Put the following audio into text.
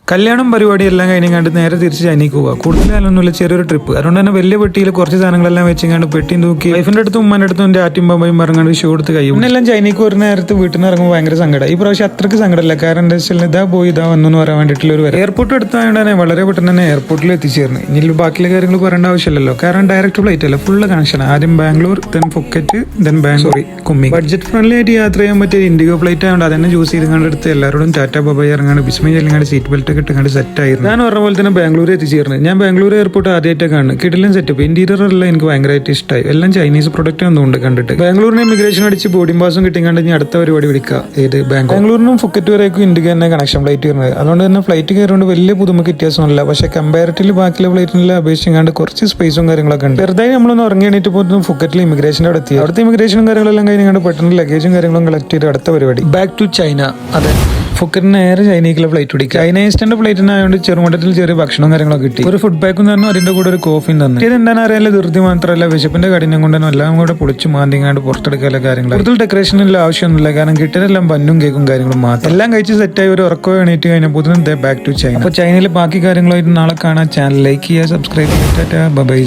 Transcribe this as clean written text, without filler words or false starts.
കല്യാണം പരിപാടി എല്ലാം കഴിഞ്ഞാണ്ട് നേരെ തിരിച്ച് ചൈനയ്ക്ക് പോവുക. കൂടുതലൊന്നുമില്ല, ചെറിയൊരു ട്രിപ്പ്. അതുകൊണ്ട് തന്നെ വലിയ പെട്ടിയിൽ കുറച്ച് സാധനങ്ങളെല്ലാം വെച്ചിങ്ങാണ്ട് പെട്ടിയും തൂക്കി വൈഫിന്റെ അടുത്തും ഉമ്മാന്റെ അടുത്തും എൻ്റെ ആറ്റും പമ്പയും പറഞ്ഞാണ്ട് ഷൂ എടുത്ത് കഴിയും. എന്നെല്ലാം ചൈനയ്ക്ക് ഒരു നേരത്ത് വീട്ടിൽ നിന്ന് ഇറങ്ങുമ്പോൾ ഭയങ്കര സങ്കടം. ഈ പ്രാവശ്യം അത്രയ്ക്ക് സങ്കടമല്ല, കാരണം എന്താ വെച്ചാൽ ഇതാ പോയി ഇതാ വന്നു എന്ന് പറയാൻ വേണ്ടിയിട്ടുള്ള ഒരു എയർപോർട്ട് എടുത്തായതുകൊണ്ട് തന്നെ വളരെ പെട്ടെന്ന് തന്നെ എയർപോർട്ടിൽ എത്തിച്ചേർന്ന്. ഇനി ബാക്കിയുള്ള കാര്യങ്ങൾ പറയേണ്ട ആവശ്യമില്ലല്ലോ, കാരണം ഡയറക്റ്റ് ഫ്ലൈറ്റ് അല്ല, ഫുള്ള് കണക്ഷൻ. ആദ്യം Bangalore, then Phuket, then kummi. Budget friendly ആയിട്ട് യാത്ര ചെയ്യാൻ പറ്റിയ ഇൻഡിഗോ ഫ്ലൈറ്റ് ആയതുകൊണ്ട് അതന്നെ ചൂസ് ചെയ്ത് എടുത്ത് എല്ലാവരോടും ടാറ്റ ബബായി ഇറങ്ങാണ്ട് ബിസ്മി ചെല്ലിങ്ങാണ്ട് സീറ്റ് ബെൽറ്റ് ഒക്കെ ഇട്ടുകൊണ്ട് സെറ്റ് ആയിരുന്നു. ഞാൻ പറഞ്ഞ പോലെ തന്നെ ബാംഗ്ലൂർ എത്തിച്ചേർന്നത്. ഞാൻ ബാംഗ്ലൂർ എയർപോർട്ട് ആദ്യമായിട്ടൊക്കെ കാണുന്നത്. കിടിലൻ സെറ്റപ്പ്, ഇന്റീരിയർ എല്ലാം എനിക്ക് ഭയങ്കരമായിട്ട് ഇഷ്ടമായി. എല്ലാം ചൈനീസ് പ്രൊഡക്റ്റ് ഒന്നുകൊണ്ട് കണ്ടിട്ട്. ബാംഗ്ലൂരിന് ഇമിഗ്രേഷൻ അടിച്ച് ബോർഡിംഗ് പാസും കിട്ടിക്കണ്ട് ഞാൻ അടുത്ത പരിപാടി വിളിക്കുക. ഏത് ബാംഗ്ലൂരിനും ഫുക്കറ്റ് വരേക്കും ഇന്ത്യക്ക് തന്നെ കണക്ഷൻ ഫ്ലൈറ്റ് വരുന്നത്. അതുകൊണ്ട് തന്നെ ഫ്ലൈറ്റ് കയറുകൊണ്ട് വലിയ പുതുമക്ക് വ്യത്യാസമല്ല. പക്ഷേ കമ്പാരിറ്റീവ്ലി ബാക്കിയുള്ള ഫ്ലൈറ്റിനെല്ലാം അപേക്ഷിക്കാണ്ട് കുറച്ച് സ്പേസും കാര്യങ്ങളൊക്കെ ഉണ്ട്. ചെറുതായി നമ്മളൊന്ന് ഉറങ്ങി എണീറ്റ് പോകുന്നതും ഫുക്കറ്റിൽ ഇമിഗ്രേഷൻ്റെ അവിടെ എത്തി. അവിടുത്തെ ഇമിഗ്രേഷനും കാര്യങ്ങളെല്ലാം കഴിഞ്ഞാണ്ട് പെട്ടെന്ന് ലഗേജും കാര്യങ്ങളും കളക്ട് ചെയ്ത് അടുത്ത പരിപാടി ബാക്ക് ടു ചൈന. അതെ, ഫുക്കറ്റിന് നേരെ ചൈനയ്ക്കുള്ള ഫ്ലൈറ്റ് പിടിക്കുക. ചൈന ഈസ്റ്റേന്റെ ഫ്ലൈറ്റിനായതുകൊണ്ട് ചെറുമട്ടത്തിൽ ചെറിയ ഭക്ഷണവും കാര്യങ്ങളൊക്കെ കിട്ടി. ഒരു ഫുഡ് പാക്കും തന്നു, അതിന്റെ കൂടെ ഒരു കോഫിയും തന്നു. ഇത് എന്താണെന്ന് അറിയാനുള്ള ധൃതി മാത്രമല്ല, വിശപ്പിന്റെ കഠിനം കൊണ്ടുതന്നെ എല്ലാം കൂടെ പൊളിച്ച് മാന്തിങ്ങാണ്ട് പുറത്തെടുക്കാനുള്ള കാര്യങ്ങൾ. കൂടുതൽ ഡെക്കറേഷനിൽ ആവശ്യമൊന്നുമില്ല, കാരണം കിട്ടിയതെല്ലാം ബന്നും കേക്കും കാര്യങ്ങളും മാത്രം. എല്ലാം കഴിച്ച് സെറ്റായി ഒരു ഉറക്കോ എണീറ്റ് കഴിഞ്ഞപ്പോൾ ബാക്ക് ടു ചൈന. അപ്പോൾ ചൈനയിൽ ബാക്കി കാര്യങ്ങളായിട്ട് നാളെ കാണാൻ. ചാനൽ ലൈക്ക് ചെയ്യുക, സബ്സ്ക്രൈബ് ചെയ്യുക. ബൈ.